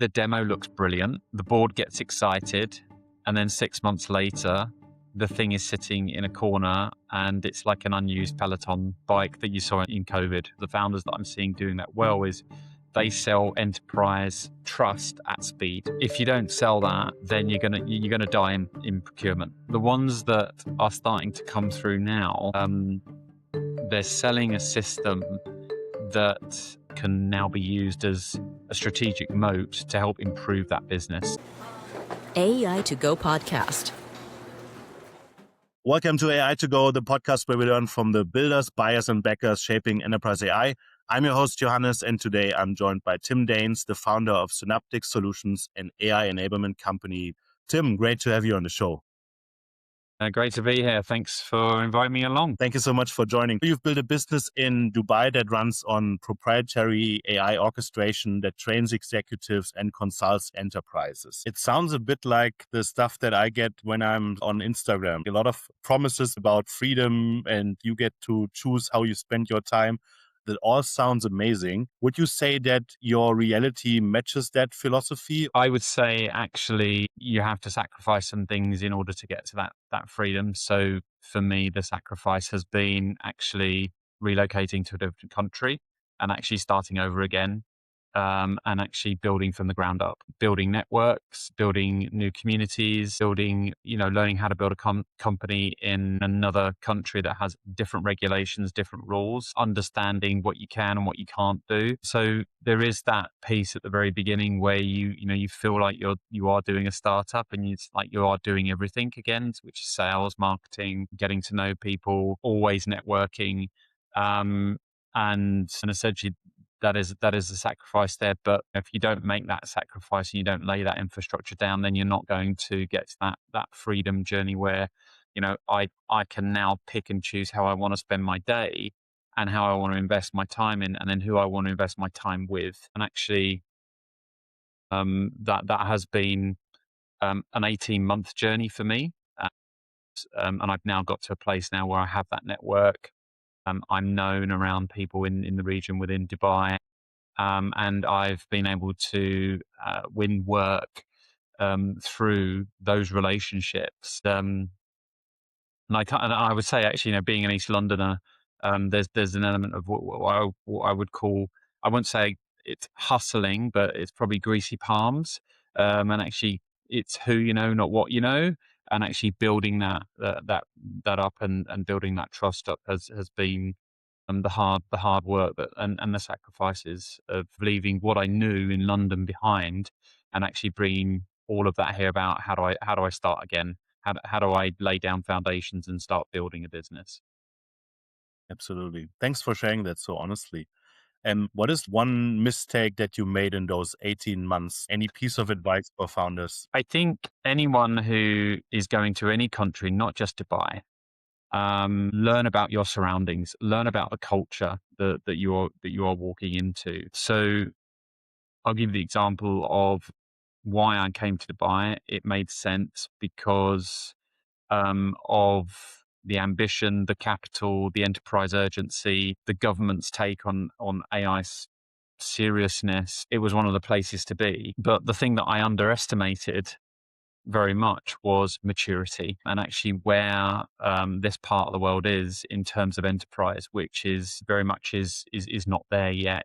the demo looks brilliant, the board gets excited, and then 6 months later, the thing is sitting in a corner and it's like an unused Peloton bike that you saw in COVID. The founders that I'm seeing doing that well is they sell enterprise trust at speed. If you don't sell that, then you're gonna die in procurement. The ones that are starting to come through now, they're selling a system that can now be used as a strategic moat to help improve that business. AI to Go podcast. Welcome to AI to Go, the podcast where we learn from the builders, buyers, and backers shaping enterprise AI. I'm your host, Johannes, and today I'm joined by Tim Daines, the founder of Synaptix Solutions, an AI enablement company. Tim, great to have you on the show. Great to be here. Thanks for inviting me along. Thank you so much for joining. You've built a business in Dubai that runs on proprietary AI orchestration that trains executives and consults enterprises. It sounds a bit like the stuff that I get when I'm on Instagram. A lot of promises about freedom and you get to choose how you spend your time. That all sounds amazing. Would you say that your reality matches that philosophy? I would say actually you have to sacrifice some things in order to get to that freedom. So for me, the sacrifice has been actually relocating to a different country and actually starting over again. And actually building from the ground up, building networks, building new communities, learning how to build a company in another country that has different regulations, different rules, understanding what you can and what you can't do. So there is that piece at the very beginning where you feel like you are doing a startup and it's like you are doing everything again, which is sales, marketing, getting to know people, always networking, and essentially that is a sacrifice there. But if you don't make that sacrifice and you don't lay that infrastructure down, then you're not going to get to that freedom journey where, I can now pick and choose how I want to spend my day and how I want to invest my time in, and then who I want to invest my time with. And actually, that has been an 18-month journey for me. And I've now got to a place now where I have that network. I'm known around people in the region within Dubai, and I've been able to win work through those relationships. And I would say actually, being an East Londoner, there's an element of what I would call, I wouldn't say it's hustling, but it's probably greasy palms. And actually, it's who you know, not what you know. And actually building that up and building that trust up has been the hard work and the sacrifices of leaving what I knew in London behind and actually bringing all of that here about how do I start again? How do I lay down foundations and start building a business? Absolutely. Thanks for sharing that so honestly. And what is one mistake that you made in those 18 months? Any piece of advice for founders? I think anyone who is going to any country, not just Dubai, learn about your surroundings, learn about the culture that you are walking into. So I'll give you the example of why I came to Dubai. It made sense because of the ambition, the capital, the enterprise urgency, the government's take on AI seriousness. It was one of the places to be. But the thing that I underestimated very much was maturity and actually where this part of the world is in terms of enterprise, which is very much is not there yet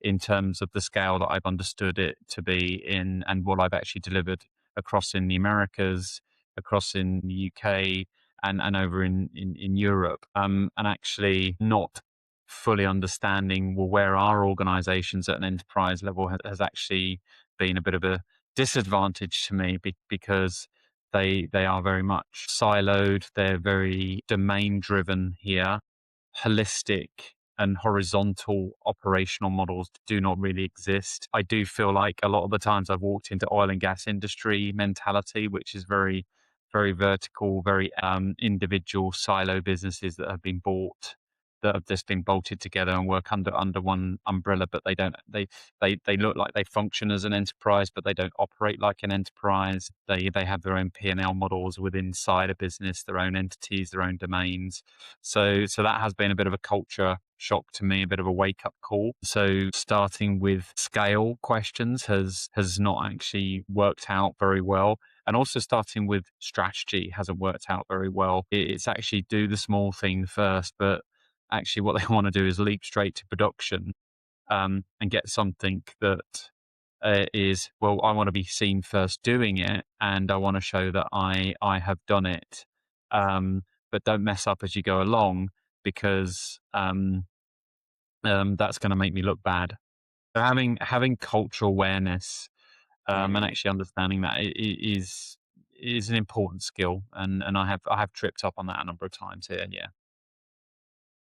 in terms of the scale that I've understood it to be in and what I've actually delivered across in the Americas, across in the UK and over in Europe, and actually not fully understanding where our organizations at an enterprise level has actually been a bit of a disadvantage to me because they are very much siloed. They're very domain driven here. Holistic and horizontal operational models do not really exist. I do feel like a lot of the times I've walked into oil and gas industry mentality, which is very, very vertical, very individual silo businesses that have been bought that have just been bolted together and work under one umbrella, but they look like they function as an enterprise, but they don't operate like an enterprise. They have their own P&L models within inside a business, their own entities, their own domains. So that has been a bit of a culture shock to me, a bit of a wake up call. So starting with scale questions has not actually worked out very well. And also starting with strategy hasn't worked out very well. It's actually do the small thing first, but actually what they want to do is leap straight to production, and get something that is, well, I want to be seen first doing it, and I want to show that I have done it. But don't mess up as you go along, because that's going to make me look bad. So having cultural awareness, and actually understanding that is an important skill, and I have tripped up on that a number of times here. Yeah.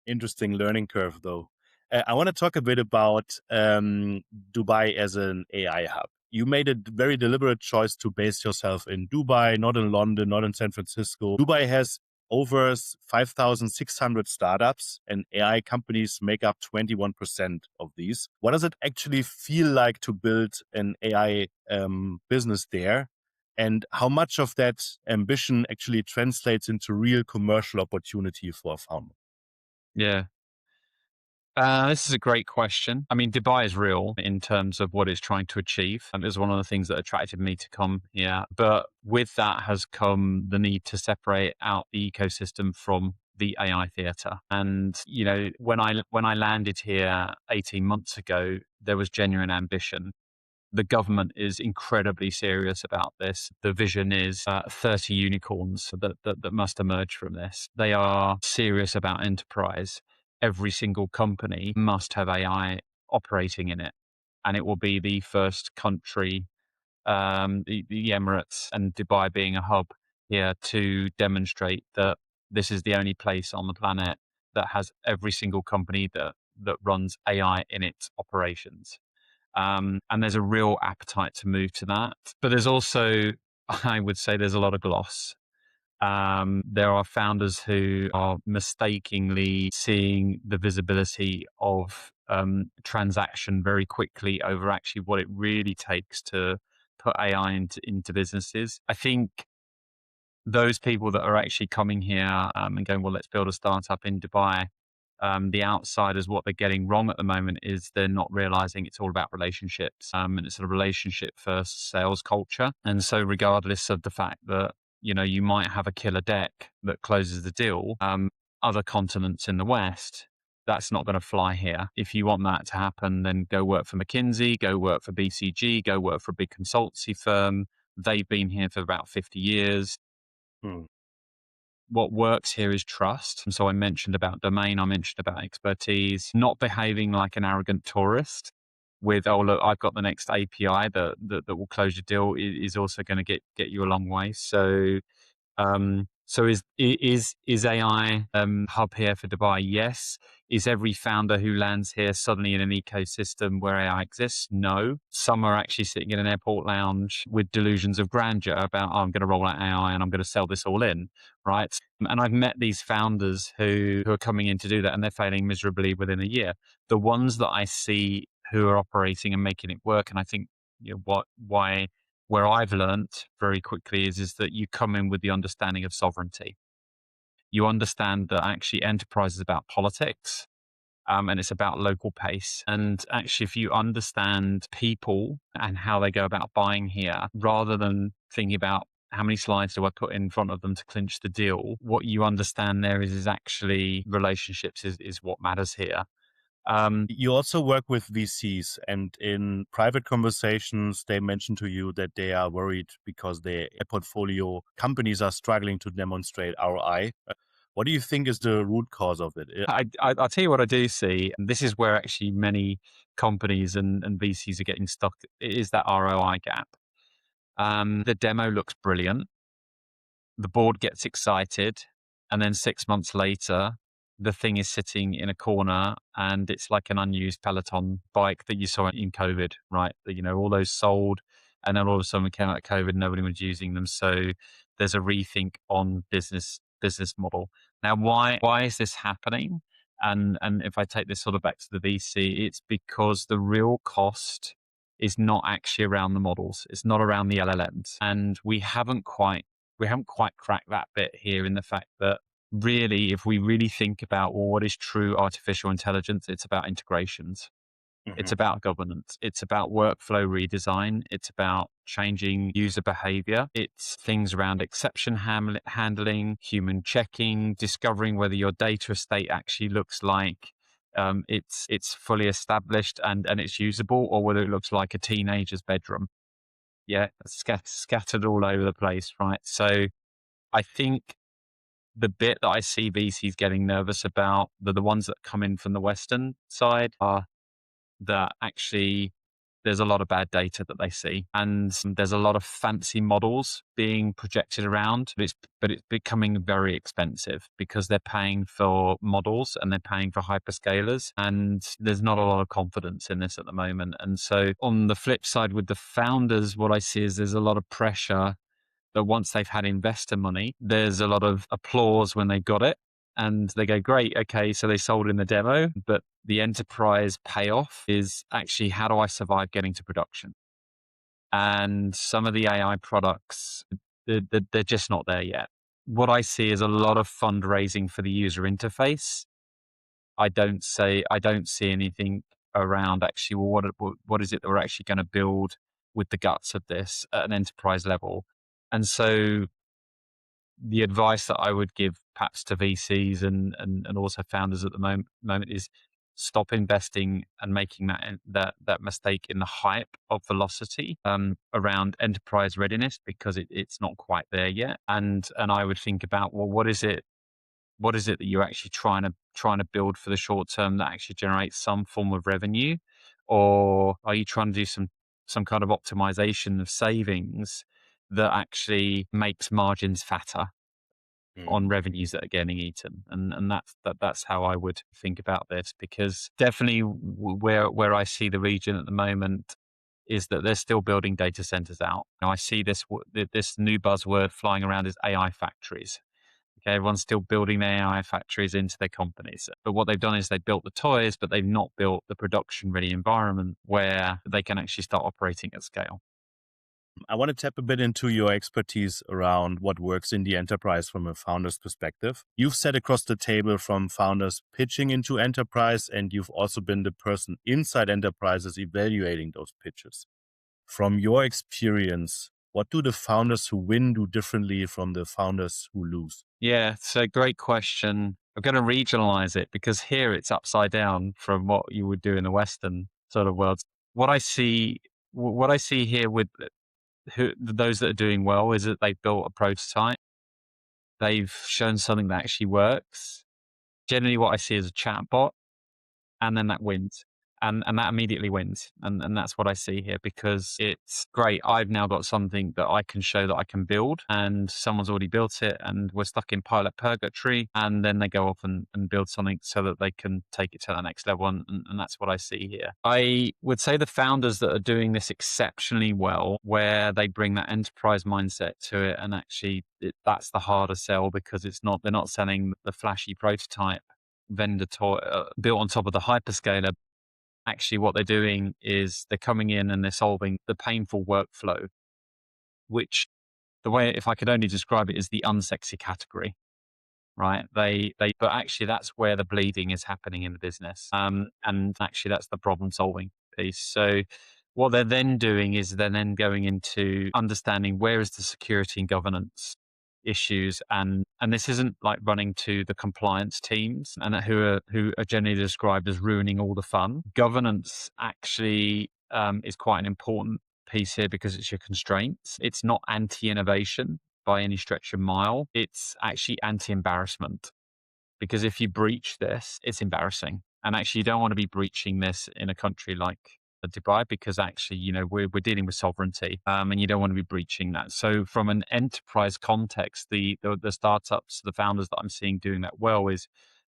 Interesting learning curve, though. I want to talk a bit about Dubai as an AI hub. You made a very deliberate choice to base yourself in Dubai, not in London, not in San Francisco. Dubai has over 5,600 startups, and AI companies make up 21% of these. What does it actually feel like to build an AI business there? And how much of that ambition actually translates into real commercial opportunity for a founder? Yeah. This is a great question. I mean, Dubai is real in terms of what it's trying to achieve. And it was one of the things that attracted me to come here. But with that has come the need to separate out the ecosystem from the AI theater. And, when I landed here 18 months ago, there was genuine ambition. The government is incredibly serious about this. The vision is 30 unicorns that must emerge from this. They are serious about enterprise. Every single company must have AI operating in it. And it will be the first country, the Emirates and Dubai being a hub here, to demonstrate that this is the only place on the planet that has every single company that runs AI in its operations. And there's a real appetite to move to that. But there's also, I would say, there's a lot of gloss. There are founders who are mistakenly seeing the visibility of transaction very quickly over actually what it really takes to put AI into businesses. I think those people that are actually coming here and going, well, let's build a startup in Dubai, the outsiders, what they're getting wrong at the moment is they're not realizing it's all about relationships, and it's a relationship first sales culture. And so regardless of the fact that, you might have a killer deck that closes the deal, other continents in the West, that's not going to fly here. If you want that to happen, then go work for McKinsey, go work for BCG, go work for a big consultancy firm. They've been here for about 50 years. Hmm. What works here is trust. And so I mentioned about domain, I mentioned about expertise, not behaving like an arrogant tourist with, oh, look, I've got the next API that will close your deal, is also going to get you a long way. So is AI hub here for Dubai? Yes. Is every founder who lands here suddenly in an ecosystem where AI exists? No. Some are actually sitting in an airport lounge with delusions of grandeur about, oh, I'm going to roll out AI and I'm going to sell this all in, right? And I've met these founders who are coming in to do that, and they're failing miserably within a year. The ones that I see who are operating and making it work, and I think, where I've learnt very quickly is that you come in with the understanding of sovereignty. You understand that actually enterprise is about politics, and it's about local pace. And actually, if you understand people and how they go about buying here, rather than thinking about how many slides do I put in front of them to clinch the deal, what you understand there is actually relationships is what matters here. You also work with VCs, and in private conversations, they mention to you that they are worried because their portfolio companies are struggling to demonstrate ROI. What do you think is the root cause of it? I'll tell you what I do see, and this is where actually many companies and VCs are getting stuck, is that ROI gap. The demo looks brilliant. The board gets excited, and then 6 months later, the thing is sitting in a corner and it's like an unused Peloton bike that you saw in COVID, right? All those sold, and then all of a sudden we came out of COVID, nobody was using them. So there's a rethink on business model. Now, why is this happening? And if I take this sort of back to the VC, it's because the real cost is not actually around the models. It's not around the LLMs. And we haven't quite cracked that bit here, in the fact that really, if we really think about, well, what is true artificial intelligence, it's about integrations. It's about governance. It's about workflow redesign. It's about changing user behavior. It's things around exception handling, human checking, discovering whether your data estate actually looks like it's fully established and it's usable, or whether it looks like a teenager's bedroom. Yeah, scattered all over the place, right? So I think the bit that I see VCs getting nervous about, the ones that come in from the Western side, are that actually there's a lot of bad data that they see, and there's a lot of fancy models being projected around, but it's becoming very expensive because they're paying for models and they're paying for hyperscalers, and there's not a lot of confidence in this at the moment. And so on the flip side, with the founders, what I see is there's a lot of pressure that once they've had investor money, there's a lot of applause when they got it. And they go, great, okay, so they sold in the demo, but the enterprise payoff is actually, how do I survive getting to production? And some of the AI products, they're just not there yet. What I see is a lot of fundraising for the user interface. I don't see anything around actually, well, what is it that we're actually going to build with the guts of this at an enterprise level? And so the advice that I would give perhaps to VCs and also founders at the moment is stop investing and making that mistake in the hype of velocity around enterprise readiness, because it's not quite there yet. And I would think about, well, what is it that you're actually trying to build for the short term that actually generates some form of revenue, or are you trying to do some kind of optimization of savings that actually makes margins fatter on revenues that are getting eaten? And that's how I would think about this, because definitely where I see the region at the moment is that they're still building data centers out. Now, I see this new buzzword flying around is AI factories. Okay, everyone's still building their AI factories into their companies. But what they've done is they've built the toys, but they've not built the production ready environment where they can actually start operating at scale. I want to tap a bit into your expertise around what works in the enterprise from a founder's perspective. You've sat across the table from founders pitching into enterprise, and you've also been the person inside enterprises evaluating those pitches. From your experience, what do the founders who win do differently from the founders who lose? Yeah, it's a great question. I'm going to regionalize it, because here it's upside down from what you would do in the Western sort of world. What I see here with those that are doing well is that they've built a prototype. They've shown something that actually works. Generally, what I see is a chatbot, and then that wins. And that immediately wins. And that's what I see here, because it's great. I've now got something that I can show that I can build, and someone's already built it, and we're stuck in pilot purgatory. And then they go off and build something so that they can take it to the next level. And that's what I see here. I would say the founders that are doing this exceptionally well, where they bring that enterprise mindset to it, and actually that's the harder sell, because they're not selling the flashy prototype vendor toy built on top of the hyperscaler. Actually, what they're doing is they're coming in and they're solving the painful workflow, which, the way, if I could only describe it, is the unsexy category, right? But actually that's where the bleeding is happening in the business. And actually that's the problem solving piece. So what they're then doing is they're then going into understanding where is the security and governance issues, and this isn't like running to the compliance teams and who are generally described as ruining all the fun. Governance actually is quite an important piece here, because it's your constraints. It's not anti-innovation by any stretch of mile. It's actually anti-embarrassment, because if you breach this, it's embarrassing. And actually, you don't want to be breaching this in a country like Dubai, because actually, we're dealing with sovereignty, and you don't want to be breaching that. So from an enterprise context, the startups, the founders that I'm seeing doing that well, is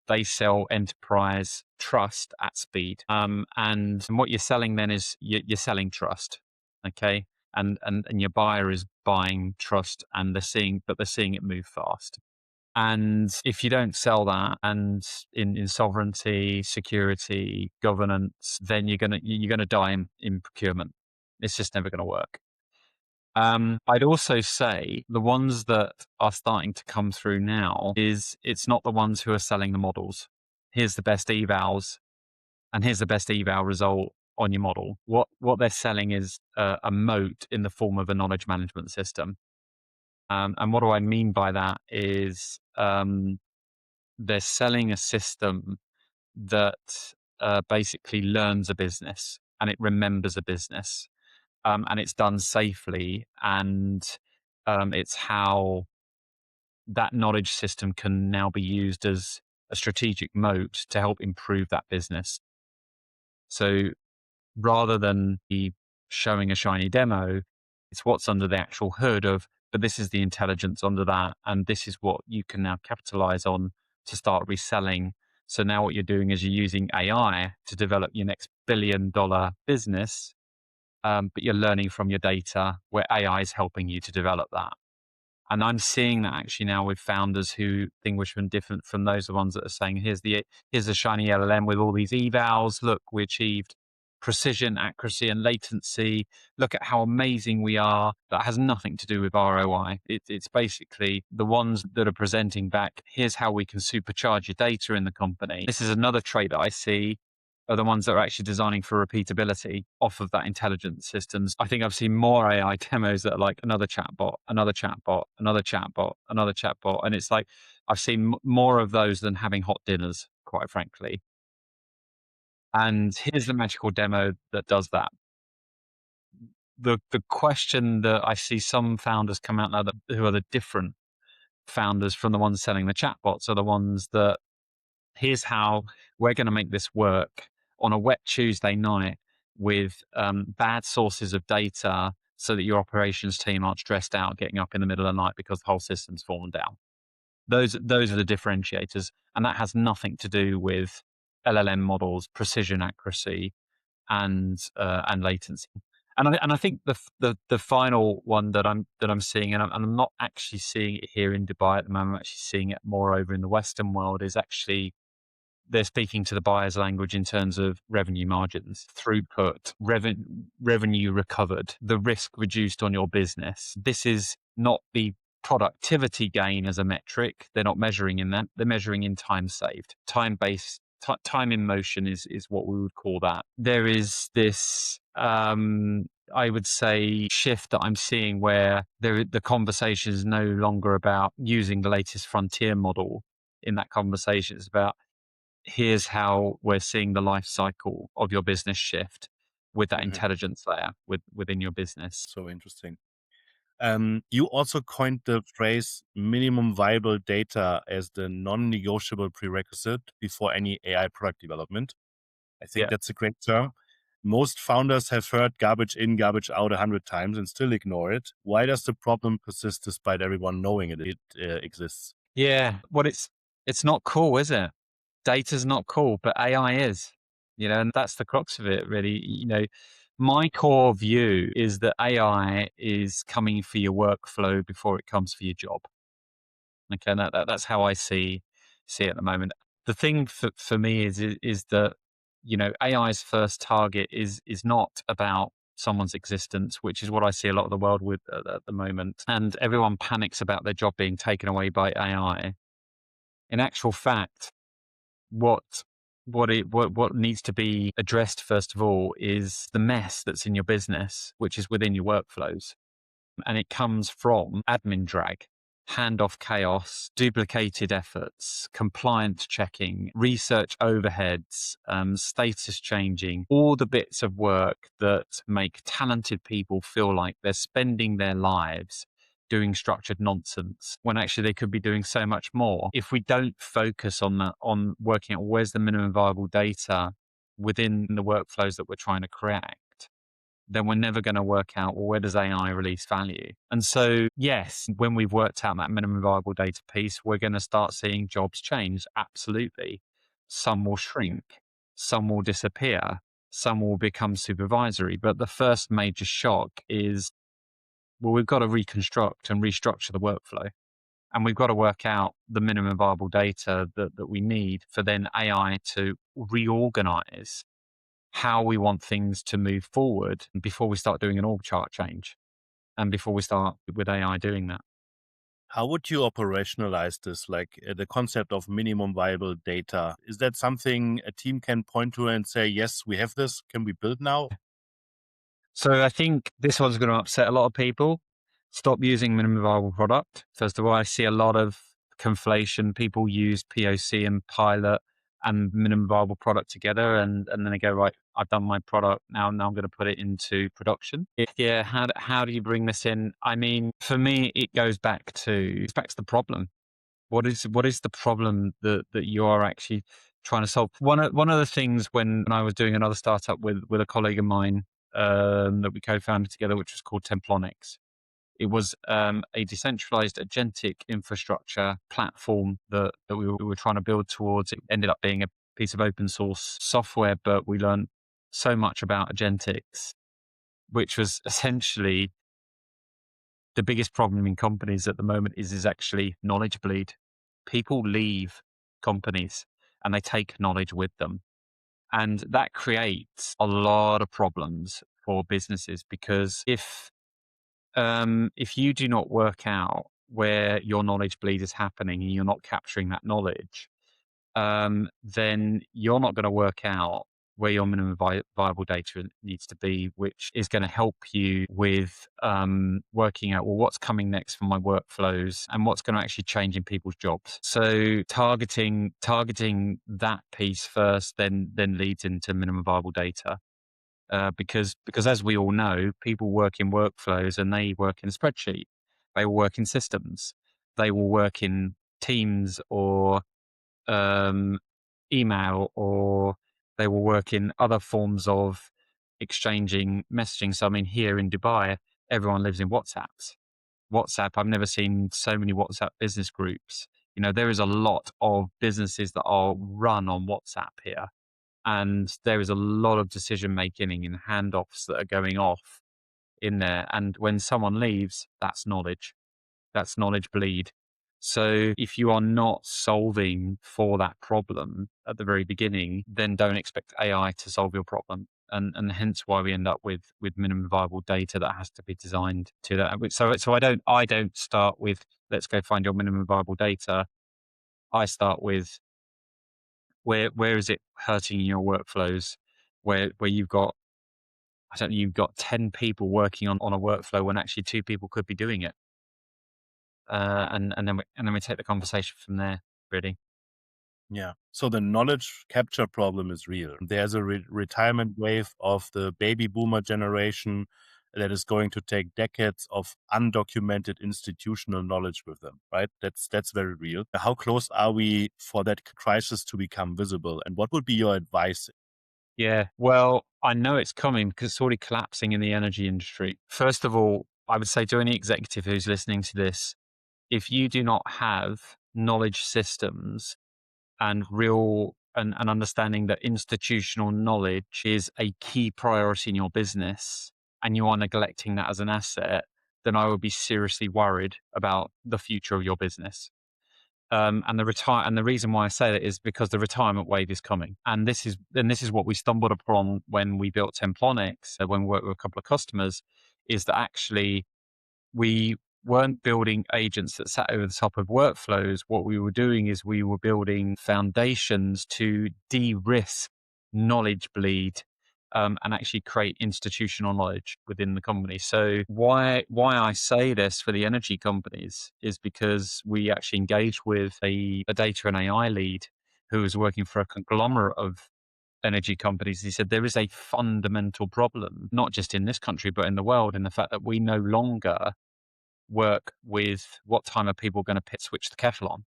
they sell enterprise trust at speed. And what you're selling then is you're selling trust. Okay. And your buyer is buying trust, and they're seeing it move fast. And if you don't sell that and in sovereignty, security, governance, then you're gonna die in procurement. It's just never gonna work. I'd also say the ones that are starting to come through now is it's not the ones who are selling the models. Here's the best evals, and here's the best eval result on your model. What they're selling is a moat in the form of a knowledge management system. And what do I mean by that is they're selling a system that basically learns a business and it remembers a business, and it's done safely, and it's how that knowledge system can now be used as a strategic moat to help improve that business. So rather than be showing a shiny demo, it's what's under the actual hood of, but this is the intelligence under that, and this is what you can now capitalize on to start reselling. So now what you're doing is you're using AI to develop your next $1 billion business, but you're learning from your data where AI is helping you to develop that. And I'm seeing that actually now with founders who distinguish them different from those the ones that are saying, here's a shiny LLM with all these evals. Look, we achieved precision, accuracy, and latency. Look at how amazing we are. That has nothing to do with ROI. It's basically the ones that are presenting back, here's how we can supercharge your data in the company. This is another trait that I see, are the ones that are actually designing for repeatability off of that intelligence systems. I think I've seen more AI demos that are like another chatbot, another chatbot, another chatbot, another chatbot. And it's like, I've seen more of those than having hot dinners, quite frankly. And here's the magical demo that does that. The question that I see some founders come out now who are the different founders from the ones selling the chatbots are the ones that, here's how we're going to make this work on a wet Tuesday night with bad sources of data so that your operations team aren't stressed out getting up in the middle of the night because the whole system's fallen down. Those are the differentiators. And that has nothing to do with LLM models, precision, accuracy, and latency. And I think the final one that I'm seeing, and I'm not actually seeing it here in Dubai at the moment, I'm actually seeing it more over in the Western world, is actually they're speaking to the buyer's language in terms of revenue margins, throughput, revenue recovered, the risk reduced on your business. This is not the productivity gain as a metric. They're not measuring in that. They're measuring in time saved. Time in motion is what we would call that. There is this, I would say, shift that I'm seeing where the conversation is no longer about using the latest frontier model in that conversation. It's about, here's how we're seeing the life cycle of your business shift with that intelligence layer within your business. So interesting. You also coined the phrase minimum viable data as the non-negotiable prerequisite before any AI product development. I think that's a great term. Most founders have heard garbage in, garbage out 100 times and still ignore it. Why does the problem persist despite everyone knowing it exists? Yeah, well, it's not cool, is it? Data's not cool, but AI is, and that's the crux of it, really. My core view is that AI is coming for your workflow before it comes for your job. Okay, and that's how I see it at the moment. The thing for me is that AI's first target is not about someone's existence, which is what I see a lot of the world with at the moment. And everyone panics about their job being taken away by AI. In actual fact, what needs to be addressed first of all is the mess that's in your business, which is within your workflows. And it comes from admin drag, handoff chaos, duplicated efforts, compliance checking, research overheads, status changing, all the bits of work that make talented people feel like they're spending their lives doing structured nonsense when actually they could be doing so much more. If we don't focus on working out where's the minimum viable data within the workflows that we're trying to create, then we're never going to work out, well, where does AI release value? And so, yes, when we've worked out that minimum viable data piece, we're going to start seeing jobs change. Absolutely. Some will shrink, some will disappear, some will become supervisory. But the first major shock is, well, we've got to reconstruct and restructure the workflow. And we've got to work out the minimum viable data that we need for then AI to reorganize how we want things to move forward before we start doing an org chart change and before we start with AI doing that. How would you operationalize this? Like the concept of minimum viable data. Is that something a team can point to and say, yes, we have this. Can we build now? So I think this one's going to upset a lot of people. Stop using minimum viable product. First of all, I see a lot of conflation. People use POC and pilot and minimum viable product together, and then they go, right, I've done my product now I'm going to put it into production. Yeah, how do you bring this in? I mean, for me, it goes back to the problem. What is the problem that you are actually trying to solve? One of the things when I was doing another startup with a colleague of mine that we co-founded together, which was called Templonics. It was a decentralized agentic infrastructure platform that we were trying to build towards. It ended up being a piece of open source software, but we learned so much about agentics, which was essentially the biggest problem in companies at the moment is actually knowledge bleed. People leave companies and they take knowledge with them. And that creates a lot of problems for businesses because if you do not work out where your knowledge bleed is happening and you're not capturing that knowledge, then you're not going to work out where your minimum viable data needs to be, which is going to help you with working out, well, what's coming next for my workflows and what's going to actually change in people's jobs. So targeting that piece first, then leads into minimum viable data. Because as we all know, people work in workflows and they work in a spreadsheet. They will work in systems. They will work in Teams or um, email, or they will work in other forms of exchanging messaging. So, I mean, here in Dubai, everyone lives in WhatsApps. WhatsApp, I've never seen so many WhatsApp business groups. You know, there is a lot of businesses that are run on WhatsApp here. And there is a lot of decision making and handoffs that are going off in there. And when someone leaves, that's knowledge bleed. So if you are not solving for that problem at the very beginning, then don't expect AI to solve your problem. And hence why we end up with minimum viable data that has to be designed to that. So I don't start with let's go find your minimum viable data. I start with where is it hurting your workflows, where you've got, I don't know, you've got 10 people working on a workflow when actually 2 people could be doing it. And then we take the conversation from there, really. Yeah. So the knowledge capture problem is real. There's a retirement wave of the baby boomer generation that is going to take decades of undocumented institutional knowledge with them, right? That's very real. How close are we for that crisis to become visible? And what would be your advice? Yeah. Well, I know it's coming because it's already collapsing in the energy industry. First of all, I would say to any executive who's listening to this, if you do not have knowledge systems and real and understanding that institutional knowledge is a key priority in your business and you are neglecting that as an asset, then I would be seriously worried about the future of your business. And the reason why I say that is because the retirement wave is coming, and this is what we stumbled upon when we built Templonics, when we worked with a couple of customers, is that actually we weren't building agents that sat over the top of workflows. What we were doing is we were building foundations to de-risk knowledge bleed, and actually create institutional knowledge within the company. So why I say this for the energy companies is because we actually engaged with a data and AI lead who was working for a conglomerate of energy companies. He said there is a fundamental problem, not just in this country, but in the world, in the fact that we no longer work with what time are people going to switch the kettle on?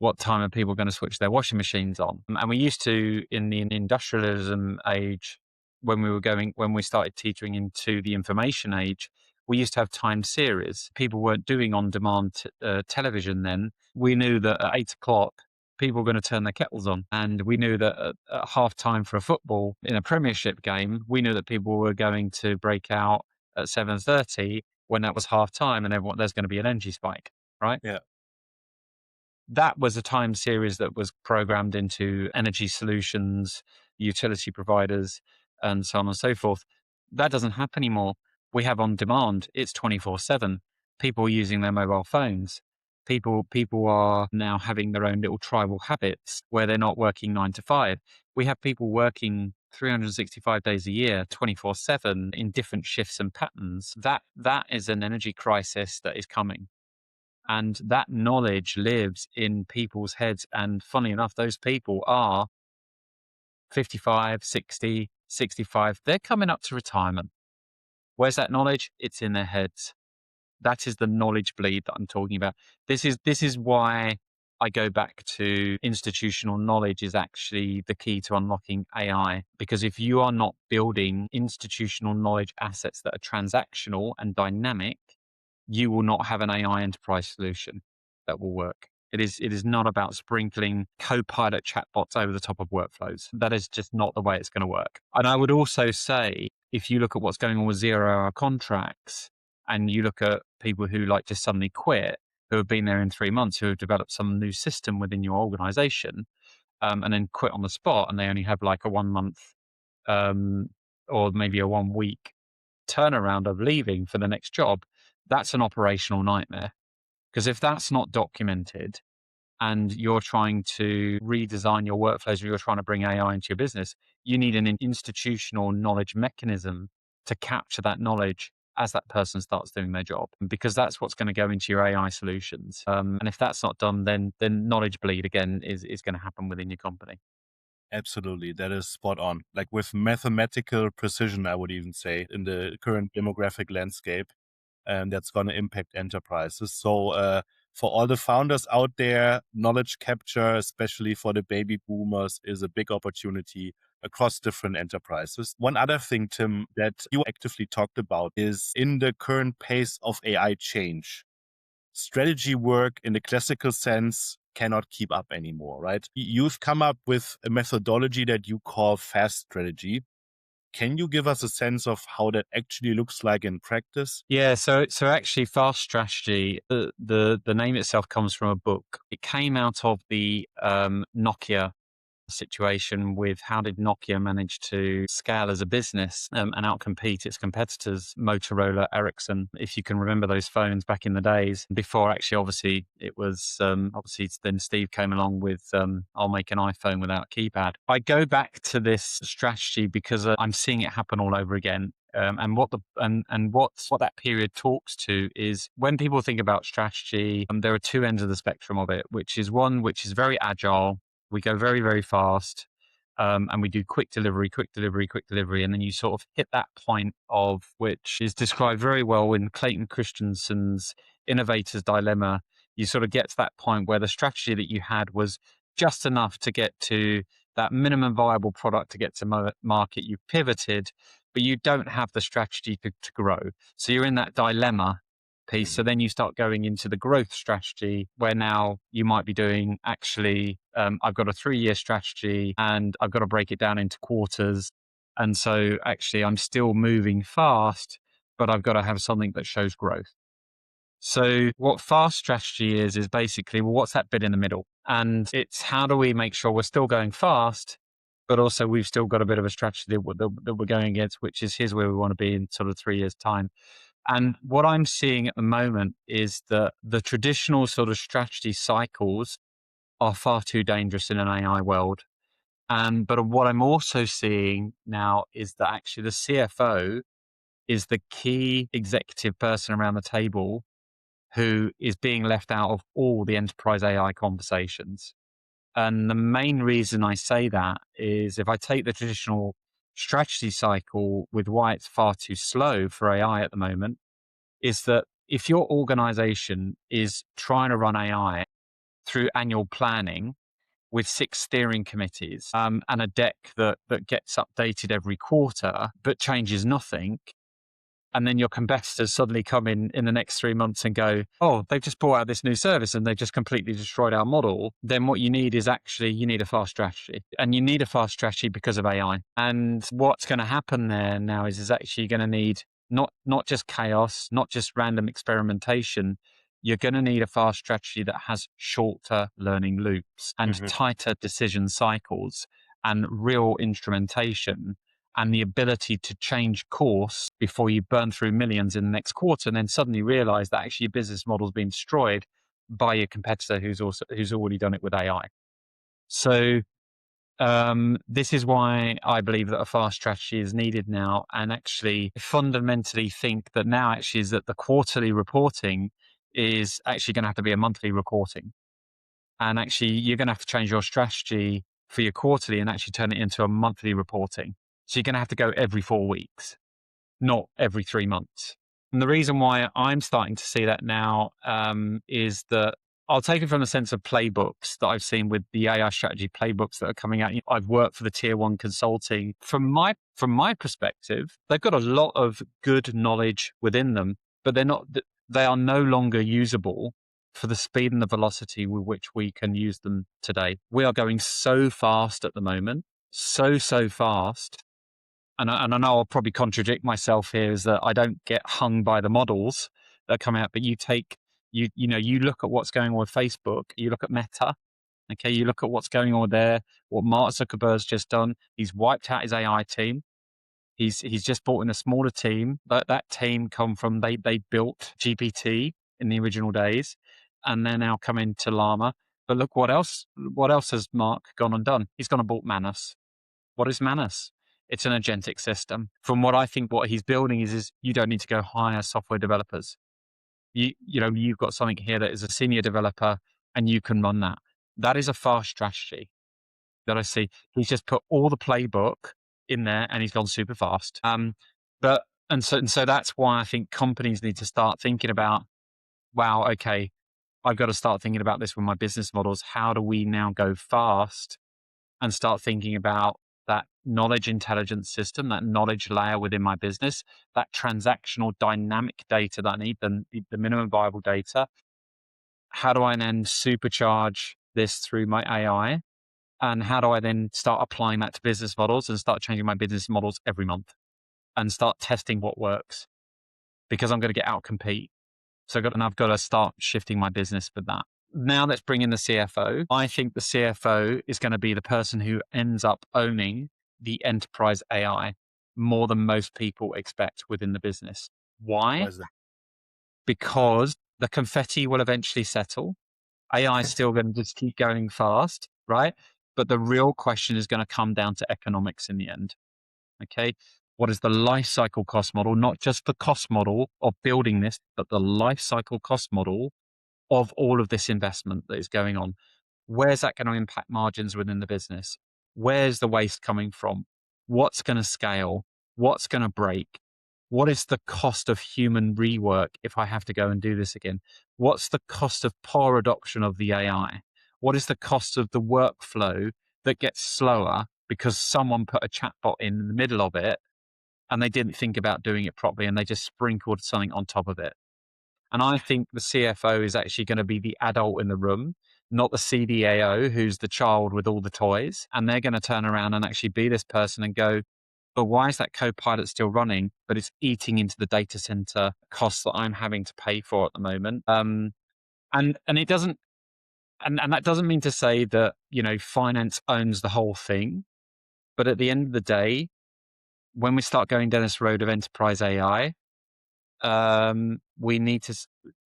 What time are people going to switch their washing machines on? And we used to, in the industrialism age, when we started teetering into the information age, we used to have time series. People weren't doing on demand television then. We knew that at 8 o'clock, people were going to turn their kettles on. And we knew that at half time for a football in a premiership game, we knew that people were going to break out at 7:30 when that was half time and there's going to be an energy spike, right? Yeah. that was a time series that was programmed into energy solutions, utility providers, and so on and so forth. That doesn't happen anymore. We have on demand. It's 24/7. People are using their mobile phones. People are now having their own little tribal habits where they're not working 9 to 5. We have people working 365 days a year, 24/7 in different shifts and patterns. That is an energy crisis that is coming. And that knowledge lives in people's heads. And funny enough, those people are 55, 60, 65. They're coming up to retirement. Where's that knowledge? It's in their heads. That is the knowledge bleed that I'm talking about. This is why I go back to institutional knowledge is actually the key to unlocking AI. Because if you are not building institutional knowledge assets that are transactional and dynamic, you will not have an AI enterprise solution that will work. It is not about sprinkling co-pilot chatbots over the top of workflows. That is just not the way it's going to work. And I would also say, if you look at what's going on with 0-hour contracts, and you look at people who like just suddenly quit, who have been there in 3 months, who have developed some new system within your organization, and then quit on the spot, and they only have like a 1 month or maybe a 1 week turnaround of leaving for the next job, that's an operational nightmare. Because if that's not documented and you're trying to redesign your workflows or you're trying to bring AI into your business, you need an institutional knowledge mechanism to capture that knowledge as that person starts doing their job, because that's what's going to go into your AI solutions. And if that's not done, then knowledge bleed again is going to happen within your company. Absolutely. That is spot on. Like with mathematical precision, I would even say, in the current demographic landscape, that's going to impact enterprises. So for all the founders out there, knowledge capture, especially for the baby boomers, is a big opportunity across different enterprises. One other thing, Tim, that you actively talked about is in the current pace of AI change, strategy work in the classical sense cannot keep up anymore, right? You've come up with a methodology that you call fast strategy. Can you give us a sense of how that actually looks like in practice? Yeah, so actually, fast strategy. The name itself comes from a book. It came out of the Nokia situation with how did Nokia manage to scale as a business and outcompete its competitors, Motorola, Ericsson. If you can remember those phones back in the days before, actually, obviously it was obviously then Steve came along with I'll make an iPhone without a keypad. I go back to this strategy because I'm seeing it happen all over again. And what that period talks to is when people think about strategy, there are two ends of the spectrum of it, which is one which is very agile. We go very, very fast, and we do quick delivery, and then you sort of hit that point of which is described very well in Clayton Christensen's Innovator's Dilemma. You sort of get to that point where the strategy that you had was just enough to get to that minimum viable product to get to market. You pivoted, but you don't have the strategy to grow. So you're in that dilemma piece. So then you start going into the growth strategy where now you might be doing actually, I've got a 3-year strategy and I've got to break it down into quarters. And so actually I'm still moving fast, but I've got to have something that shows growth. So what fast strategy is basically, well, what's that bit in the middle? And it's how do we make sure we're still going fast, but also we've still got a bit of a strategy that we're going against, which is here's where we want to be in sort of 3 years' time. And what I'm seeing at the moment is that the traditional sort of strategy cycles are far too dangerous in an AI world. But what I'm also seeing now is that actually the CFO is the key executive person around the table who is being left out of all the enterprise AI conversations. And the main reason I say that is if I take the traditional strategy cycle with why it's far too slow for AI at the moment, is that if your organization is trying to run AI through annual planning with 6 steering committees and a deck that gets updated every quarter but changes nothing, and then your competitors suddenly come in the next 3 months and go, oh, they've just brought out this new service and they've just completely destroyed our model, then what you need is actually, you need a fast strategy. And you need a fast strategy because of AI. And what's going to happen there now is actually going to need not just chaos, not just random experimentation. you're going to need a fast strategy that has shorter learning loops and tighter decision cycles and real instrumentation and the ability to change course before you burn through millions in the next quarter and then suddenly realize that actually your business model's been destroyed by your competitor who's already done it with AI. So this is why I believe that a fast strategy is needed now, and actually fundamentally think that now actually is that the quarterly reporting is actually going to have to be a monthly reporting. And actually you're going to have to change your strategy for your quarterly and actually turn it into a monthly reporting. So you're going to have to go every 4 weeks, not every 3 months. And the reason why I'm starting to see that now is that I'll take it from the sense of playbooks that I've seen with the AI strategy playbooks that are coming out. I've worked for the tier one consulting. From my perspective, they've got a lot of good knowledge within them, but they are no longer usable for the speed and the velocity with which we can use them today. We are going so fast at the moment, so fast. And I know I'll probably contradict myself here, is that I don't get hung by the models that come out, but you look at what's going on with Facebook, you look at Meta, okay, you look at what's going on there, what Mark Zuckerberg's just done. He's wiped out his AI team. He's just brought in a smaller team. That team come from, they built GPT in the original days, and they're now coming to Llama. But look, what else has Mark gone and done? He's gone and bought Manus. What is Manus? It's an agentic system. From what I think, what he's building is you don't need to go hire software developers. You've got something here that is a senior developer and you can run that. That is a fast strategy that I see. He's just put all the playbook in there and he's gone super fast. So that's why I think companies need to start thinking about, wow, okay, I've got to start thinking about this with my business models. How do we now go fast and start thinking about that knowledge intelligence system, that knowledge layer within my business, that transactional dynamic data that I need, the minimum viable data. How do I then supercharge this through my AI? And how do I then start applying that to business models and start changing my business models every month and start testing what works? Because I'm going to get out compete. I've got to start shifting my business with that. Now let's bring in the CFO. I think the CFO is going to be the person who ends up owning the enterprise AI more than most people expect within the business. Why? Why is that? Because the confetti will eventually settle. AI is still going to just keep going fast, right? But the real question is going to come down to economics in the end. Okay. What is the life cycle cost model? Not just the cost model of building this, but the life cycle cost model of all of this investment that is going on. Where's that going to impact margins within the business? Where's the waste coming from? What's going to scale? What's going to break? What is the cost of human rework if I have to go and do this again? What's the cost of poor adoption of the AI? What is the cost of the workflow that gets slower because someone put a chatbot in the middle of it and they didn't think about doing it properly and they just sprinkled something on top of it? And I think the CFO is actually going to be the adult in the room, not the CDAO, who's the child with all the toys. And they're going to turn around and actually be this person and go, but why is that Copilot still running, but it's eating into the data center costs that I'm having to pay for at the moment? And it doesn't, and that doesn't mean to say that, finance owns the whole thing. But at the end of the day, when we start going down this road of enterprise AI, we need to,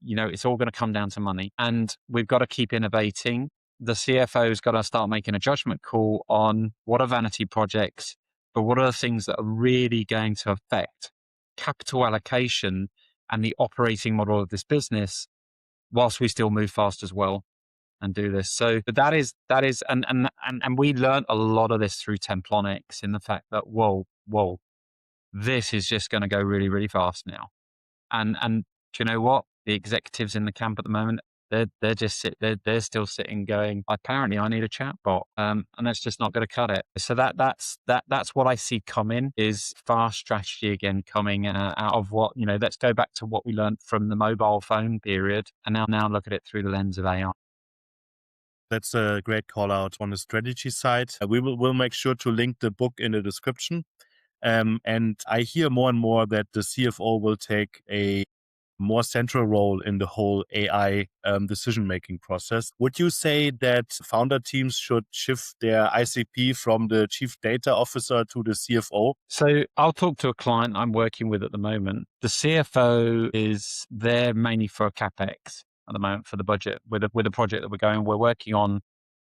it's all going to come down to money, and we've got to keep innovating. The CFO's got to start making a judgment call on what are vanity projects, but what are the things that are really going to affect capital allocation and the operating model of this business, whilst we still move fast as well and do this. So that is, and we learned a lot of this through Templonics, in the fact that, whoa, this is just going to go really, really fast now. And do you know what? The executives in the camp at the moment, they're still sitting going, apparently I need a chatbot, and that's just not going to cut it. So that's what I see coming, is fast strategy again coming out of what, let's go back to what we learned from the mobile phone period and now look at it through the lens of AI. That's a great call out on the strategy side. We'll make sure to link the book in the description. And I hear more and more that the CFO will take a more central role in the whole AI decision-making process. Would you say that founder teams should shift their ICP from the chief data officer to the CFO? So I'll talk to a client I'm working with at the moment. The CFO is there mainly for CapEx at the moment for the budget with a project that we're working on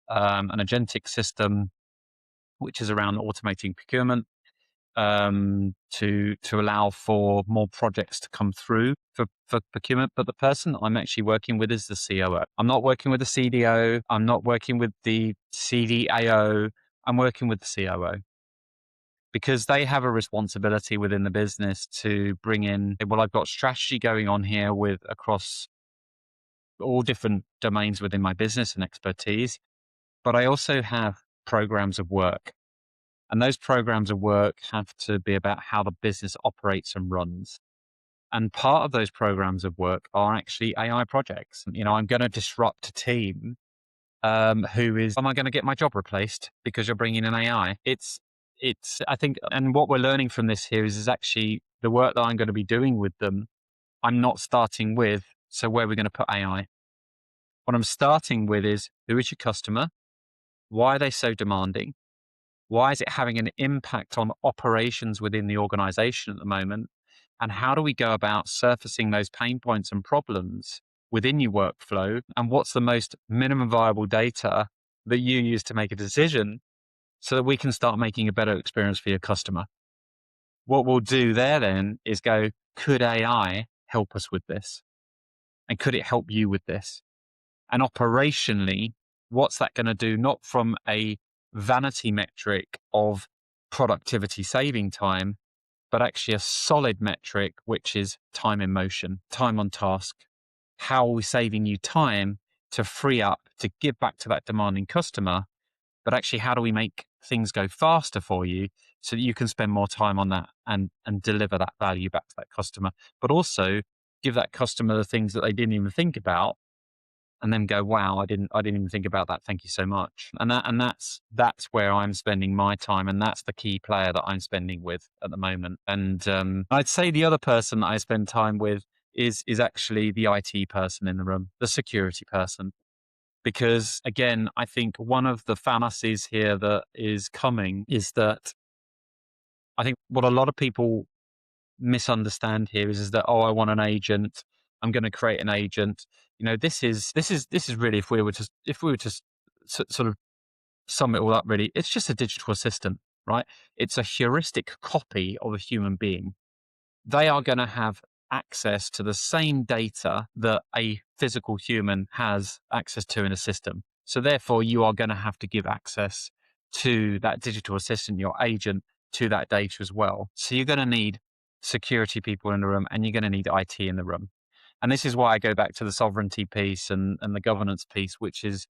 an agentic system, which is around automating procurement to allow for more projects to come through for procurement. But the person I'm actually working with is the COO. I'm not working with the CDO. I'm not working with the CDAO. I'm working with the COO because they have a responsibility within the business to bring in, well, I've got strategy going on here with across all different domains within my business and expertise, but I also have programs of work. And those programs of work have to be about how the business operates and runs. And part of those programs of work are actually AI projects. You know, I'm going to disrupt a team am I going to get my job replaced because you're bringing in AI? I think, and what we're learning from this here is actually the work that I'm going to be doing with them. I'm not starting with, so where are we going to put AI? What I'm starting with is, who is your customer? Why are they so demanding? Why is it having an impact on operations within the organization at the moment? And how do we go about surfacing those pain points and problems within your workflow? And what's the most minimum viable data that you use to make a decision so that we can start making a better experience for your customer? What we'll do there then is go, could AI help us with this? And could it help you with this? And operationally, what's that going to do? Not from a vanity metric of productivity saving time, but actually a solid metric, which is time in motion, time on task. How are we saving you time to free up, to give back to that demanding customer? But actually, how do we make things go faster for you so that you can spend more time on that and deliver that value back to that customer, but also give that customer the things that they didn't even think about and then go, wow, I didn't even think about that. Thank you so much. And that's where I'm spending my time. And that's the key player that I'm spending with at the moment. And I'd say the other person that I spend time with is actually the IT person in the room, the security person. Because again, I think one of the fallacies here that is coming is that I think what a lot of people misunderstand here is that, oh, I want an agent. I'm going to create an agent. You know, this is really, if we were to sort of sum it all up, really, it's just a digital assistant, right? It's a heuristic copy of a human being. They are going to have access to the same data that a physical human has access to in a system. So therefore, you are going to have to give access to that digital assistant, your agent, to that data as well. So you're going to need security people in the room and you're going to need IT in the room. And this is why I go back to the sovereignty piece and the governance piece, which is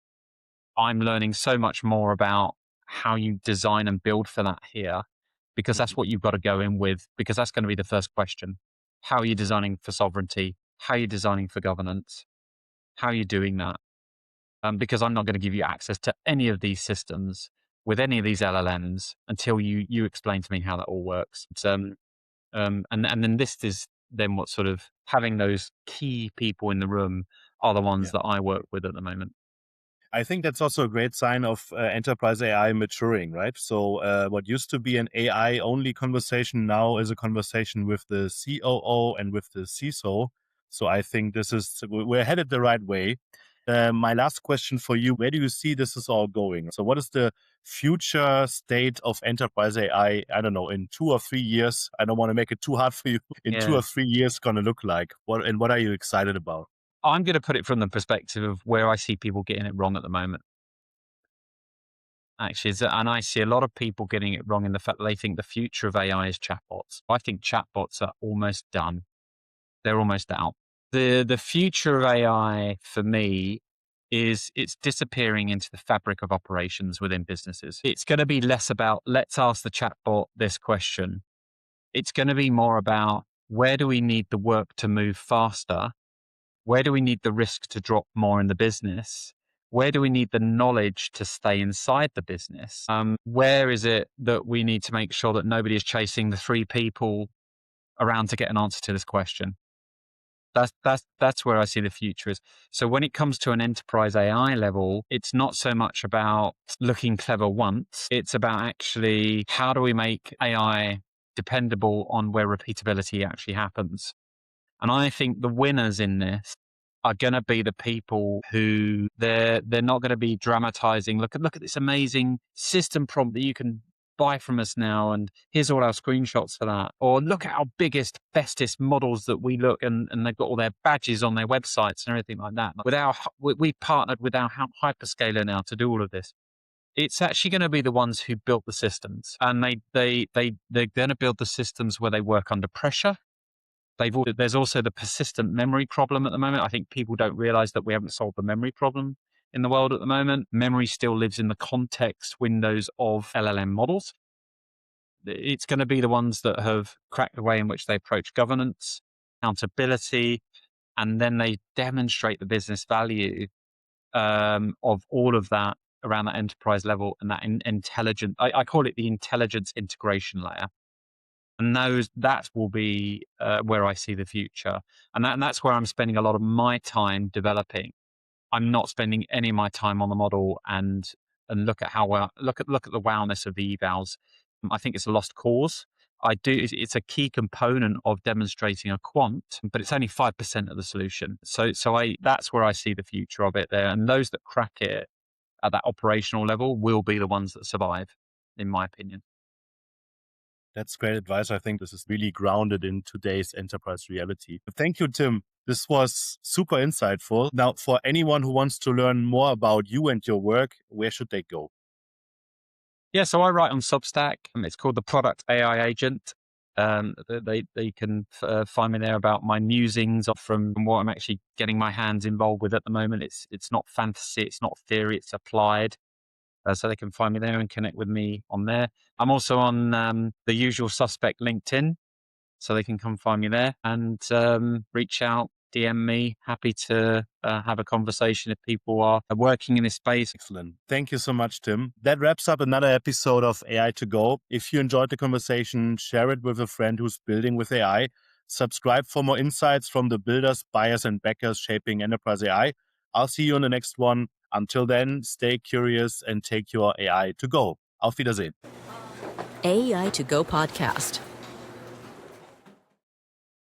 I'm learning so much more about how you design and build for that here, because that's what you've got to go in with, because that's going to be the first question. How are you designing for sovereignty? How are you designing for governance? How are you doing that? Because I'm not going to give you access to any of these systems with any of these LLMs until you explain to me how that all works. And then this is then what sort of having those key people in the room are the ones that I work with at the moment. I think that's also a great sign of enterprise AI maturing, right? So what used to be an AI only conversation now is a conversation with the COO and with the CISO. So I think we're headed the right way. My last question for you, where do you see this is all going? So what is the future state of enterprise AI, I don't know, in 2 or 3 years? I don't want to make it too hard for you. In 2 or 3 years going to look like? What are you excited about? I'm going to put it from the perspective of where I see people getting it wrong at the moment. Actually, and I see a lot of people getting it wrong in the fact that they think the future of AI is chatbots. I think chatbots are almost done. They're almost out. The future of AI for me is it's disappearing into the fabric of operations within businesses. It's going to be less about, let's ask the chatbot this question. It's going to be more about, where do we need the work to move faster? Where do we need the risk to drop more in the business? Where do we need the knowledge to stay inside the business? Where is it that we need to make sure that nobody is chasing the 3 people around to get an answer to this question? That's where I see the future is. So when it comes to an enterprise AI level, it's not so much about looking clever once. It's about actually how do we make AI dependable on where repeatability actually happens. And I think the winners in this are going to be the people who they're not going to be dramatizing. Look at this amazing system prompt that you can buy from us now, and here's all our screenshots for that. Or look at our biggest, bestest models that we look, and they've got all their badges on their websites and everything like that. We've partnered with our hyperscaler now to do all of this. It's actually going to be the ones who built the systems, and they're going to build the systems where they work under pressure. There's also the persistent memory problem at the moment. I think people don't realize that we haven't solved the memory problem in the world at the moment. Memory still lives in the context windows of LLM models. It's going to be the ones that have cracked the way in which they approach governance, accountability, and then they demonstrate the business value of all of that around that enterprise level and that intelligent. I call it the intelligence integration layer. And that will be where I see the future, and that's where I'm spending a lot of my time developing. I'm not spending any of my time on the model and look at look at the wowness of the evals. I think it's a lost cause. It's a key component of demonstrating a quant, but it's only 5% of the solution. So that's where I see the future of it there, and those that crack it at that operational level will be the ones that survive, in my opinion. That's great advice. I think this is really grounded in today's enterprise reality. Thank you, Tim. This was super insightful. Now, for anyone who wants to learn more about you and your work, where should they go? Yeah, so I write on Substack. It's called the Product AI Agent. They can find me there about my musings from what I'm actually getting my hands involved with at the moment. It's not fantasy, it's not theory, it's applied. So they can find me there and connect with me on there. I'm also on the usual suspect LinkedIn, so they can come find me there and reach out, DM me. Happy to have a conversation if people are working in this space. Excellent. Thank you so much, Tim. That wraps up another episode of AI to Go. If you enjoyed the conversation, share it with a friend who's building with AI. Subscribe for more insights from the builders, buyers, and backers shaping enterprise AI. I'll see you on the next one. Until then, stay curious and take your AI to go. Auf Wiedersehen. AI to Go podcast.